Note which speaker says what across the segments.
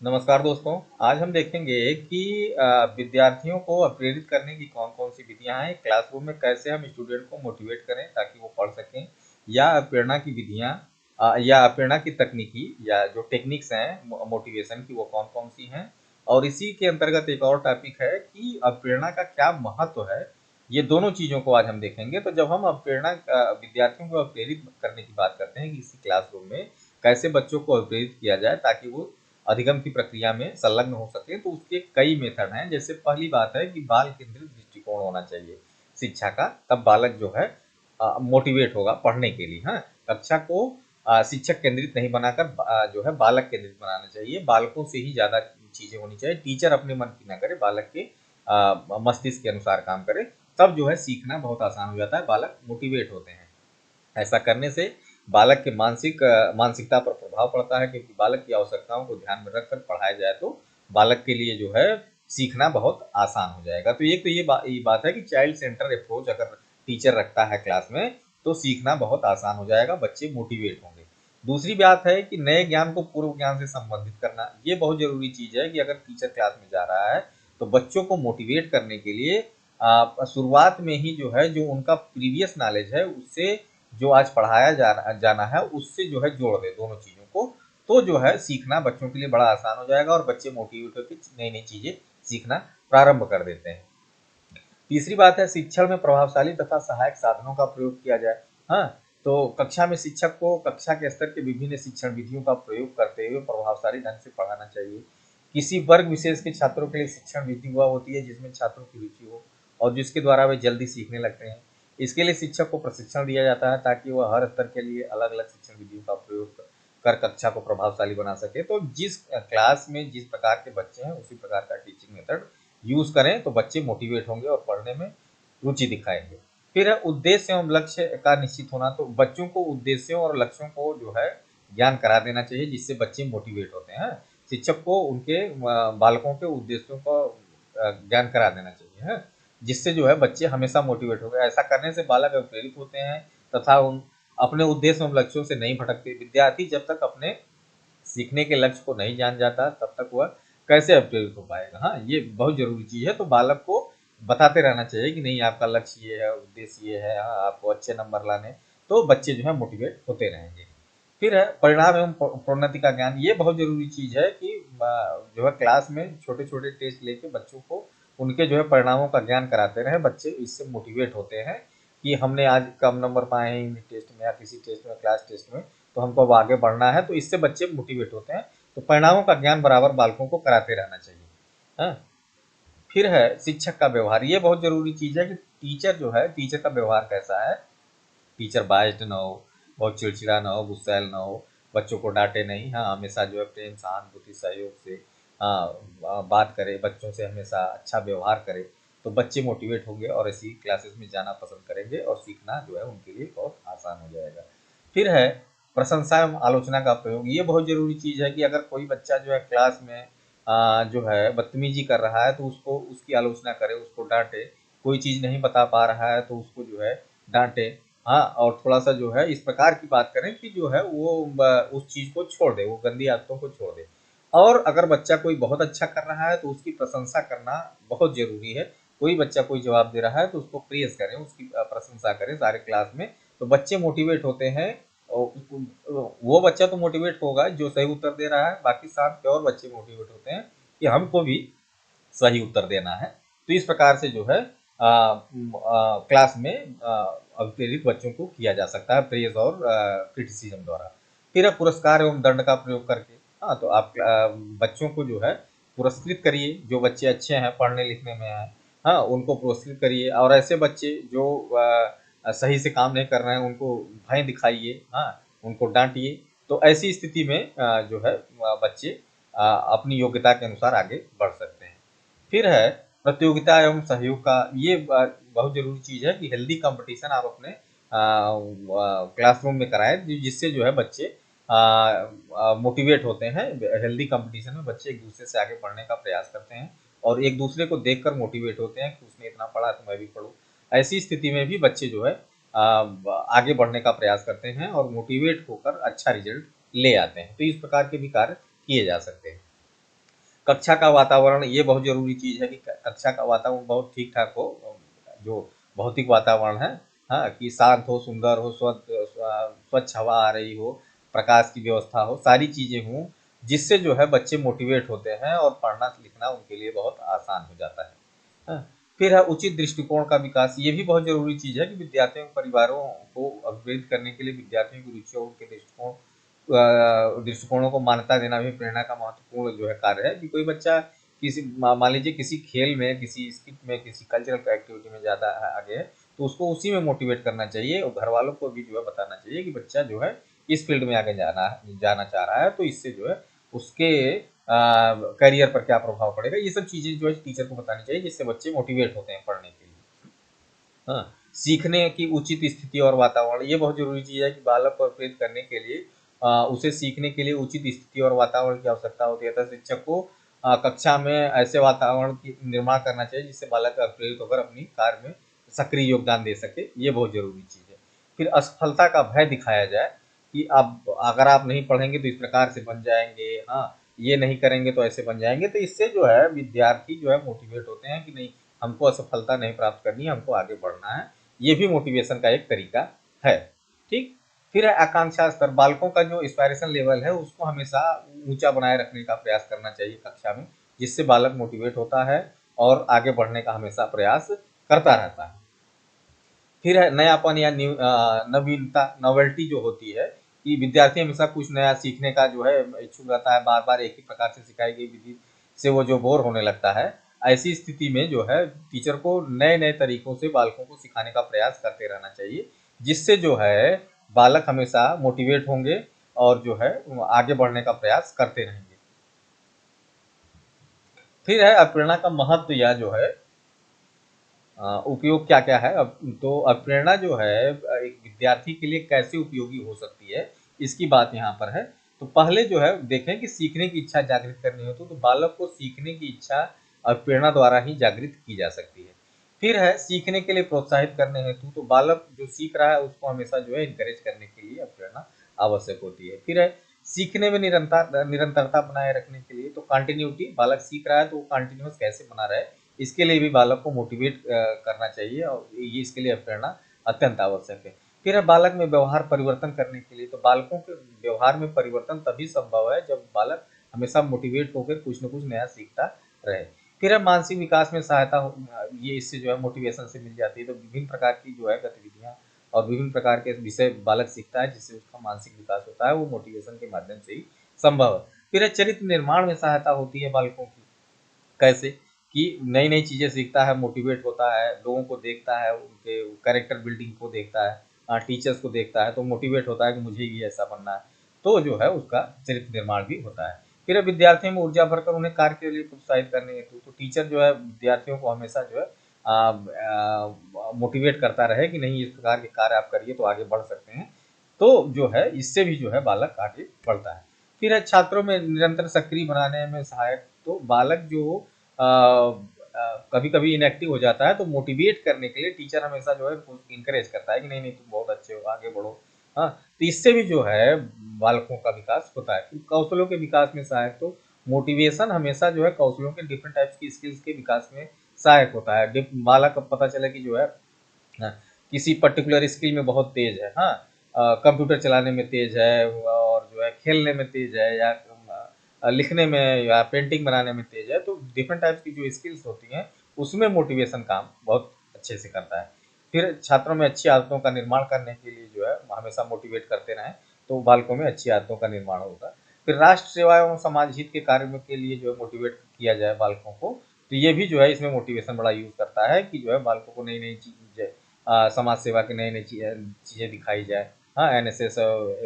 Speaker 1: नमस्कार दोस्तों। आज हम देखेंगे कि विद्यार्थियों को प्रेरित करने की कौन-कौन सी विधियां हैं। क्लासरूम में कैसे हम स्टूडेंट को मोटिवेट करें ताकि वो पढ़ सकें, या प्रेरणा की विधियां या प्रेरणा की तकनीकी या जो टेक्निक्स हैं मोटिवेशन की, वो कौन-कौन सी हैं। और इसी के अंतर्गत एक और टॉपिक है कि प्रेरणा का क्या महत्व है। ये दोनों चीज़ों को आज हम देखेंगे। तो जब हम प्रेरणा विद्यार्थियों को प्रेरित करने की बात करते हैं कि इसी क्लासरूम में कैसे बच्चों को प्रेरित किया जाए ताकि वो अधिगम की प्रक्रिया में संलग्न हो सके, तो उसके कई मेथड हैं। जैसे पहली बात है कि बाल केंद्रित दृष्टिकोण होना चाहिए शिक्षा का, तब बालक जो है मोटिवेट होगा पढ़ने के लिए। हाँ, कक्षा को शिक्षक केंद्रित नहीं बनाकर जो है बालक केंद्रित बनाना चाहिए। बालकों से ही ज़्यादा चीज़ें होनी चाहिए। टीचर अपने मन की ना करे, बालक के मस्तिष्क के अनुसार काम करे, तब जो है सीखना बहुत आसान हो जाता है, बालक मोटिवेट होते हैं। ऐसा करने से बालक के मानसिकता पर प्रभाव पड़ता है, क्योंकि बालक की आवश्यकताओं को ध्यान में रखकर पढ़ाया जाए तो बालक के लिए जो है सीखना बहुत आसान हो जाएगा। तो एक तो ये बात है कि चाइल्ड सेंटर अप्रोच अगर टीचर रखता है क्लास में, तो सीखना बहुत आसान हो जाएगा, बच्चे मोटिवेट होंगे। दूसरी बात है कि नए ज्ञान को पूर्व ज्ञान से संबंधित करना। ये बहुत जरूरी चीज है कि अगर टीचर क्लास में जा रहा है तो बच्चों को मोटिवेट करने के लिए शुरुआत में ही जो है, जो उनका प्रीवियस नॉलेज है उससे, जो आज पढ़ाया जाना है उससे जो है जोड़ दे दोनों चीज़ों को। तो जो है सीखना बच्चों के लिए बड़ा आसान हो जाएगा और बच्चे मोटिवेट होकर नई नई चीज़ें सीखना प्रारंभ कर देते हैं। तीसरी बात है, शिक्षण में प्रभावशाली तथा सहायक साधनों का प्रयोग किया जाए। हाँ, तो कक्षा में शिक्षक को कक्षा के स्तर के विभिन्न शिक्षण विधियों का प्रयोग करते हुए प्रभावशाली ढंग से पढ़ाना चाहिए। किसी वर्ग विशेष के छात्रों के लिए शिक्षण विधि वह होती है जिसमें छात्रों की रुचि हो और जिसके द्वारा वे जल्दी सीखने लगते हैं। इसके लिए शिक्षक को प्रशिक्षण दिया जाता है ताकि वह हर स्तर के लिए अलग अलग शिक्षण विधियों का प्रयोग कर कक्षा को प्रभावशाली बना सके। तो जिस क्लास में जिस प्रकार के बच्चे हैं उसी प्रकार का टीचिंग मेथड यूज करें तो बच्चे मोटिवेट होंगे और पढ़ने में रुचि दिखाएंगे। फिर है उद्देश्य एवं लक्ष्य का निश्चित होना। तो बच्चों को उद्देश्यों और लक्ष्यों को जो है ज्ञान करा देना चाहिए, जिससे बच्चे मोटिवेट होते हैं। शिक्षक को उनके बालकों के उद्देश्यों को ज्ञान करा देना चाहिए है, जिससे जो है बच्चे हमेशा मोटिवेट हो गए। ऐसा करने से बालक प्रेरित होते हैं तथा उन अपने उद्देश्य एवं लक्ष्यों से नहीं भटकते। विद्यार्थी जब तक अपने सीखने के लक्ष्य को नहीं जान जाता तब तक वह कैसे प्रेरित हो पाएगा। हाँ, ये बहुत जरूरी चीज है। तो बालक को बताते रहना चाहिए कि नहीं, आपका लक्ष्य ये है, उद्देश्य ये है, हाँ, आपको अच्छे नंबर लाने। तो बच्चे जो है मोटिवेट होते रहेंगे। फिर है परिणाम एवं प्रोन्नति का ज्ञान। ये बहुत जरूरी चीज है कि जो है क्लास में छोटे छोटे टेस्ट लेके बच्चों को उनके जो है परिणामों का ज्ञान कराते रहे। बच्चे इससे मोटिवेट होते हैं कि हमने आज कम नंबर पाए हैं इन टेस्ट में या किसी टेस्ट में, क्लास टेस्ट में, तो हमको अब आगे बढ़ना है। तो इससे बच्चे मोटिवेट होते हैं। तो परिणामों का ज्ञान बराबर बालकों को कराते रहना चाहिए। हाँ, फिर है शिक्षक का व्यवहार। ये बहुत जरूरी चीज है कि टीचर जो है, टीचर का व्यवहार कैसा है। टीचर बाइज्ड ना हो, बहुत चिड़चिड़ा ना हो, गुस्सैल ना हो, बच्चों को डांटे नहीं। हाँ, हमेशा जो है प्रेम, सहानुभूति, सहयोग से बात करे, बच्चों से हमेशा अच्छा व्यवहार करे। तो बच्चे मोटिवेट होंगे और ऐसी क्लासेस में जाना पसंद करेंगे और सीखना जो है उनके लिए बहुत आसान हो जाएगा। फिर है प्रशंसा एवं आलोचना का प्रयोग। ये बहुत जरूरी चीज है कि अगर कोई बच्चा जो है क्लास में जो है बदतमीजी कर रहा है तो उसको उसकी आलोचना करे, उसको डांटे। कोई चीज नहीं बता पा रहा है तो उसको जो है डांटे। हाँ, और थोड़ा सा जो है इस प्रकार की बात करें कि जो है वो उस चीज को छोड़ दे, वो गंदी आदतों को छोड़ दे। और अगर बच्चा कोई बहुत अच्छा कर रहा है तो उसकी प्रशंसा करना बहुत जरूरी है। कोई बच्चा कोई जवाब दे रहा है तो उसको प्रेज करें, उसकी प्रशंसा करें सारे क्लास में। तो बच्चे मोटिवेट होते हैं। वो बच्चा तो मोटिवेट होगा जो सही उत्तर दे रहा है, बाकी साथ के और बच्चे मोटिवेट होते हैं कि हमको भी सही उत्तर देना है। तो इस प्रकार से जो है क्लास में प्रेरित बच्चों को किया जा सकता है, प्रेज और क्रिटिसिज्म द्वारा। फिर है पुरस्कार एवं दंड का प्रयोग करके। हाँ, तो आप बच्चों को जो है पुरस्कृत करिए। जो बच्चे अच्छे हैं, पढ़ने लिखने में हैं, हाँ, उनको पुरस्कृत करिए। और ऐसे बच्चे जो सही से काम नहीं कर रहे हैं उनको भय दिखाइए। हाँ, उनको डांटिए। तो ऐसी स्थिति में जो है बच्चे अपनी योग्यता के अनुसार आगे बढ़ सकते हैं। फिर है प्रतियोगिता एवं सहयोग का। ये बहुत जरूरी चीज है कि हेल्दी कंपटीशन आप अपने क्लासरूम में कराएं, जिससे जो है बच्चे मोटिवेट होते हैं। हेल्दी कंपटीशन में बच्चे एक दूसरे से आगे बढ़ने का प्रयास करते हैं और एक दूसरे को देखकर मोटिवेट होते हैं कि उसने इतना पढ़ा तो मैं भी पढ़ूं। ऐसी स्थिति में भी बच्चे जो है आगे बढ़ने का प्रयास करते हैं और मोटिवेट होकर अच्छा रिजल्ट ले आते हैं। तो इस प्रकार के भी कार्य किए जा सकते हैं। कक्षा का वातावरण ये बहुत ज़रूरी चीज़ है कि कक्षा का वातावरण बहुत ठीक-ठाक हो, जो भौतिक वातावरण है, हाँ, कि शांत हो, सुंदर हो, स्वच्छ हवा आ रही हो, प्रकाश की व्यवस्था हो, सारी चीज़ें हों, जिससे जो है बच्चे मोटिवेट होते हैं और पढ़ना-लिखना उनके लिए बहुत आसान हो जाता है। हाँ, फिर है उचित दृष्टिकोण का विकास, ये भी बहुत ज़रूरी चीज़ है कि विद्यार्थियों के परिवारों को अपग्रेड करने के लिए विद्यार्थियों की रुचियों के दृष्टिकोणों को मान्यता देना भी प्रेरणा का महत्वपूर्ण जो है कार्य है कि कोई बच्चा मान लीजिए किसी खेल में, किसी स्किट में, किसी कल्चरल एक्टिविटी में ज़्यादा आगे है, तो उसको उसी में मोटिवेट करना चाहिए और घर वालों को भी जो है बताना चाहिए कि बच्चा जो है इस फील्ड में आगे जाना चाह रहा है, तो इससे जो है उसके करियर पर क्या प्रभाव पड़ेगा, ये सब चीज़ें जो है टीचर को बतानी चाहिए, जिससे बच्चे मोटिवेट होते हैं पढ़ने के लिए। हाँ, सीखने की उचित स्थिति और वातावरण, ये बहुत ज़रूरी चीज़ है कि बालक को प्रेरित करने के लिए उसे सीखने के लिए उचित स्थिति और वातावरण की आवश्यकता होती है, अतः शिक्षक को कक्षा में ऐसे वातावरण की निर्माण करना चाहिए जिससे बालक प्रेरित होकर अपनी कार्य में सक्रिय योगदान दे सके, ये बहुत ज़रूरी चीज़ है। फिर असफलता का भय दिखाया जाए कि अब अगर आप नहीं पढ़ेंगे तो इस प्रकार से बन जाएंगे, हाँ, ये नहीं करेंगे तो ऐसे बन जाएंगे, तो इससे जो है विद्यार्थी जो है मोटिवेट होते हैं कि नहीं, हमको असफलता नहीं प्राप्त करनी है, हमको आगे बढ़ना है, ये भी मोटिवेशन का एक तरीका है। ठीक, फिर है आकांक्षा स्तर, बालकों का जो इंस्पायरेशन लेवल है उसको हमेशा ऊंचा बनाए रखने का प्रयास करना चाहिए कक्षा में, जिससे बालक मोटिवेट होता है और आगे बढ़ने का हमेशा प्रयास करता रहता है। फिर है नयापन या नवीनता, नॉवेल्टी जो होती है कि विद्यार्थी हमेशा कुछ नया सीखने का जो है इच्छुक रहता है, बार बार एक ही प्रकार से सिखाई गई विधि से वो जो बोर होने लगता है, ऐसी स्थिति में जो है टीचर को नए नए तरीकों से बालकों को सिखाने का प्रयास करते रहना चाहिए, जिससे जो है बालक हमेशा मोटिवेट होंगे और जो है आगे बढ़ने का प्रयास करते रहेंगे। फिर है प्रेरणा का महत्व या जो है उपयोग क्या क्या है। अब तो अब प्रेरणा जो है एक विद्यार्थी के लिए कैसे उपयोगी हो सकती है, इसकी बात यहाँ पर है। तो पहले जो है देखें कि सीखने की इच्छा जागृत करनी हो तो बालक को सीखने की इच्छा और प्रेरणा द्वारा ही जागृत की जा सकती है। फिर है सीखने के लिए प्रोत्साहित करने हेतु, तो बालक जो सीख रहा है उसको हमेशा जो है इनकरेज करने के लिए प्रेरणा आवश्यक होती है। फिर है सीखने में निरंतरता बनाए रखने के लिए, तो कंटिन्यूटी, बालक सीख रहा है तो वो कंटिन्यूस कैसे बना रहे, इसके लिए भी बालक को मोटिवेट करना चाहिए और ये इसके लिए प्रेरणा अत्यंत आवश्यक है। फिर है बालक में व्यवहार परिवर्तन करने के लिए, तो बालकों के व्यवहार में परिवर्तन तभी संभव है जब बालक हमेशा मोटिवेट होकर कुछ न कुछ नया सीखता रहे। फिर है मानसिक विकास में सहायता ये इससे जो है मोटिवेशन से मिल जाती है, तो विभिन्न प्रकार की जो है गतिविधियाँ और विभिन्न प्रकार के विषय बालक सीखता है जिससे उसका मानसिक विकास होता है, वो मोटिवेशन के माध्यम से ही संभव है। फिर है चरित्र निर्माण में सहायता होती है बालकों की, कैसे कि नई नई चीज़ें सीखता है, मोटिवेट होता है, लोगों को देखता है, उनके कैरेक्टर बिल्डिंग को देखता है, टीचर्स को देखता है तो मोटिवेट होता है कि मुझे ये ऐसा बनना है, तो जो है उसका चरित्र निर्माण भी होता है। फिर विद्यार्थियों में ऊर्जा भरकर उन्हें कार्य के लिए प्रोत्साहित करने हेतु, तो टीचर जो है विद्यार्थियों को हमेशा जो है मोटिवेट करता रहे कि नहीं, इस प्रकार के कार्य आप करिए तो आगे बढ़ सकते हैं, तो जो है इससे भी जो है बालक आगे बढ़ता है। फिर है छात्रों में निरंतर सक्रिय बनाने में सहायक, तो बालक जो कभी कभी इनएक्टिव हो जाता है तो मोटिवेट करने के लिए टीचर हमेशा जो है इंकरेज करता है कि नहीं नहीं तुम बहुत अच्छे हो, आगे बढ़ो, हाँ, तो इससे भी जो है बालकों का विकास होता है। फिर कौशलों के विकास में सहायक, तो मोटिवेशन हमेशा जो है कौशलों के डिफरेंट टाइप्स की स्किल्स के विकास में सहायक होता है। बालक को पता चले कि जो है हाँ, किसी पर्टिकुलर स्किल में बहुत तेज है, हाँ, कंप्यूटर चलाने में तेज है और जो है खेलने में तेज है या लिखने में या पेंटिंग बनाने में तेज है, तो डिफरेंट टाइप्स की जो स्किल्स होती हैं उसमें मोटिवेशन काम बहुत अच्छे से करता है। फिर छात्रों में अच्छी आदतों का निर्माण करने के लिए जो है हमेशा मोटिवेट करते रहें, तो बालकों में अच्छी आदतों का निर्माण होगा। फिर राष्ट्र सेवा एवं समाज हित के कार्य में के लिए जो है मोटिवेट किया जाए बालकों को, तो ये भी जो है इसमें मोटिवेशन बड़ा यूज करता है कि जो है बालकों को नई नई चीज समाज सेवा की नई नई चीज़ें दिखाई जाए, हाँ, एनएसएस,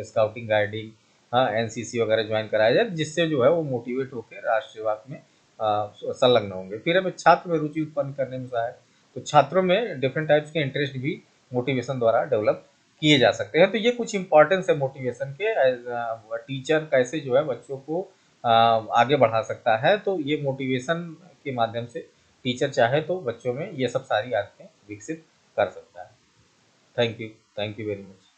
Speaker 1: स्काउटिंग गाइडिंग, हाँ, एनसीसी वगैरह ज्वाइन कराया जाए, जिससे जो है वो मोटिवेट होकर राष्ट्र सेवा में संलग्न होंगे। फिर हमें छात्र में रुचि उत्पन्न करने में सहायक, तो छात्रों में डिफरेंट टाइप्स के इंटरेस्ट भी मोटिवेशन द्वारा डेवलप किए जा सकते हैं। तो ये कुछ इंपॉर्टेंस है मोटिवेशन के, एज टीचर कैसे जो है बच्चों को आगे बढ़ा सकता है, तो ये मोटिवेशन के माध्यम से टीचर चाहे तो बच्चों में ये सब सारी आदतें विकसित कर सकता है। Thank you very much.